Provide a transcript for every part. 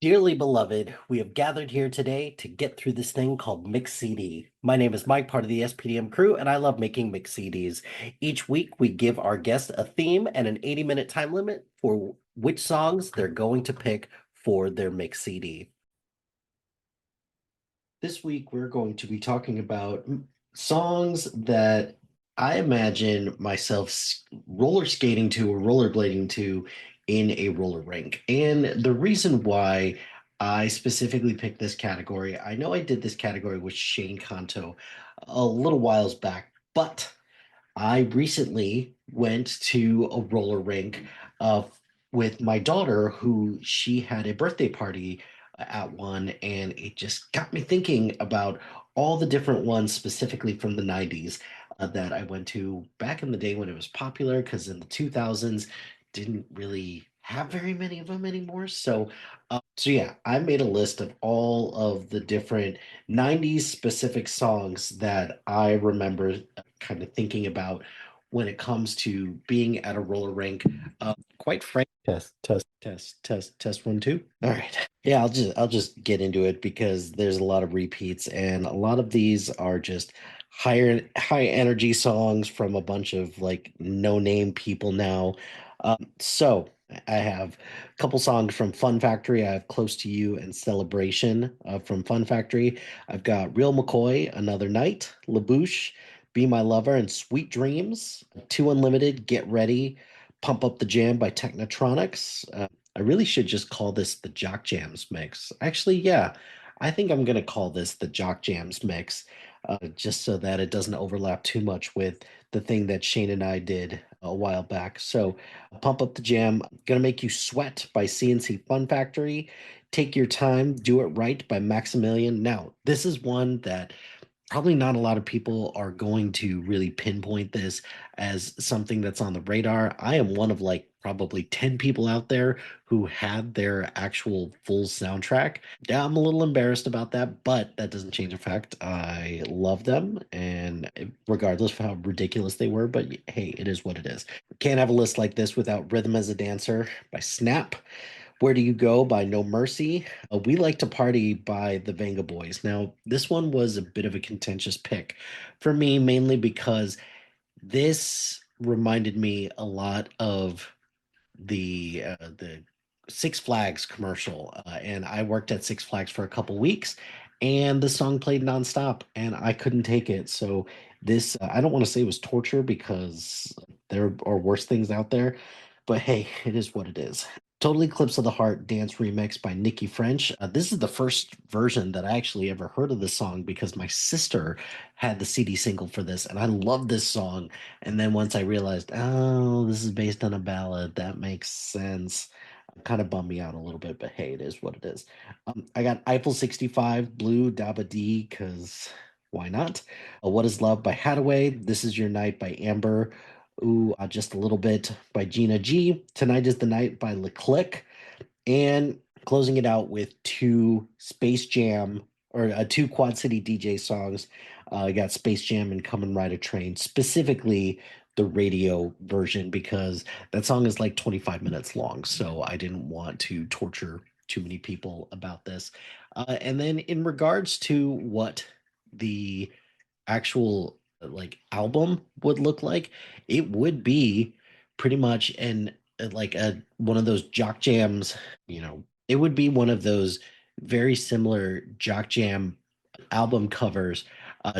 Dearly beloved, we have gathered here today to get through this thing called Mix CD. My name is Mike, part of the SPDM crew, and I love making Mix CDs. Each week, we give our guests a theme and an 80-minute time limit for which songs they're going to pick for their Mix CD. This week, we're going to be talking about songs that I imagine myself roller skating to or rollerblading to in a roller rink. And the reason why I specifically picked this category, I know I did this category with Shane Kanto a little whiles back, but I recently went to a roller rink uh, with my daughter, who she had a birthday party at one, and it just got me thinking about all the different ones, specifically from the 90s, that I went to back in the day when it was popular, because in the 2000s, didn't really have very many of them anymore. So yeah, I made a list of all of the different 90s specific songs that I remember kind of thinking about when it comes to being at a roller rink. Quite frank, test 1 2. All right. Yeah, I'll just get into it because there's a lot of repeats, and a lot of these are just high energy songs from a bunch of like no name people now. So I have a couple songs from Fun Factory. I have Close to You and Celebration from Fun Factory. I've got Real McCoy, Another Night, LaBouche, Be My Lover, and Sweet Dreams. Two Unlimited, Get Ready, Pump Up the Jam by Technotronics. I really should just call this the Jock Jams mix. Actually, yeah, I think I'm going to call this the Jock Jams mix, just so that it doesn't overlap too much with the thing that Shane and I did a while back. So, Pump Up the Jam, Gonna Make You Sweat by CNC Fun Factory, Take Your Time, Do It Right by Maximilian. Now, this is one that probably not a lot of people are going to really pinpoint this as something that's on the radar. I am one of like probably 10 people out there who had their actual full soundtrack. Yeah, I'm a little embarrassed about that, but that doesn't change the fact I love them, and regardless of how ridiculous they were, but hey, it is what it is. Can't have a list like this without Rhythm as a Dancer by Snap. Where Do You Go by No Mercy. We Like to Party by the Venga Boys. Now, this one was a bit of a contentious pick for me, mainly because this reminded me a lot of the Six Flags commercial, and I worked at Six Flags for a couple weeks, and the song played nonstop, and I couldn't take it. So this, I don't want to say it was torture because there are worse things out there, but hey, it is what it is. Total Eclipse of the Heart dance remix by Nikki French. This is the first version that I actually ever heard of this song because my sister had the CD single for this, and I love this song. And then once I realized, oh, this is based on a ballad, that makes sense. Kind of bummed me out a little bit, but hey, it is what it is. I got Eiffel 65, Blue Daba D, because why not? What is Love by Hadaway, This Is Your Night by Amber, Ooh, Just a Little Bit by Gina G, Tonight is the Night by Leclerc, and closing it out with two Space Jam or two Quad City DJ songs. I got Space Jam and Come and Ride a Train, specifically the radio version, because that song is like 25 minutes long. So I didn't want to torture too many people about this. And then in regards to what the actual like album would look like, it would be pretty much an like a one of those Jock Jams, it would be one of those very similar Jock Jam album covers,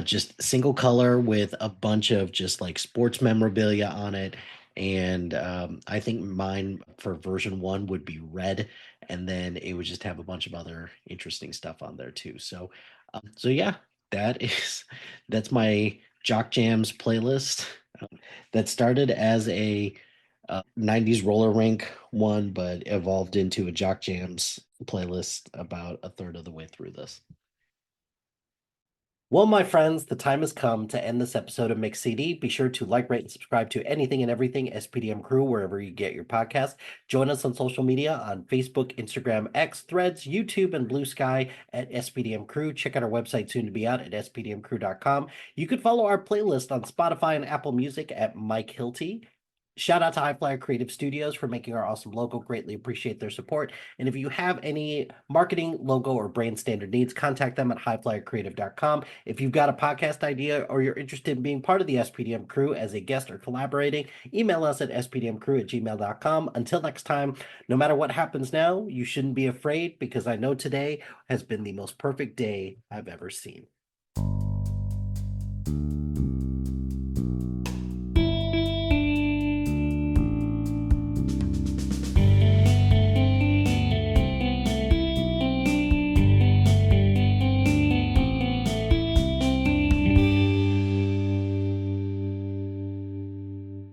just single color with a bunch of just like sports memorabilia on it. And I think mine for version one would be red, and then it would just have a bunch of other interesting stuff on there too. So yeah, that is that's my Jock Jams playlist, that started as a 90s roller rink one, but evolved into a Jock Jams playlist about a third of the way through this. Well, my friends, the time has come to end this episode of Mix CD. Be sure to like, rate, and subscribe to anything and everything SPDM Crew wherever you get your podcast. Join us on social media on Facebook, Instagram, X, Threads, YouTube, and Blue Sky at SPDM Crew. Check out our website soon to be out at spdmcrew.com. You can follow our playlist on Spotify and Apple Music at Mike Hilty. Shout out to HiFlyer Creative Studios for making our awesome logo. Greatly appreciate their support. And if you have any marketing, logo, or brand standard needs, contact them at highflyercreative.com. If you've got a podcast idea or you're interested in being part of the SPDM crew as a guest or collaborating, email us at spdmcrew@gmail.com. Until next time, no matter what happens now, you shouldn't be afraid because I know today has been the most perfect day I've ever seen.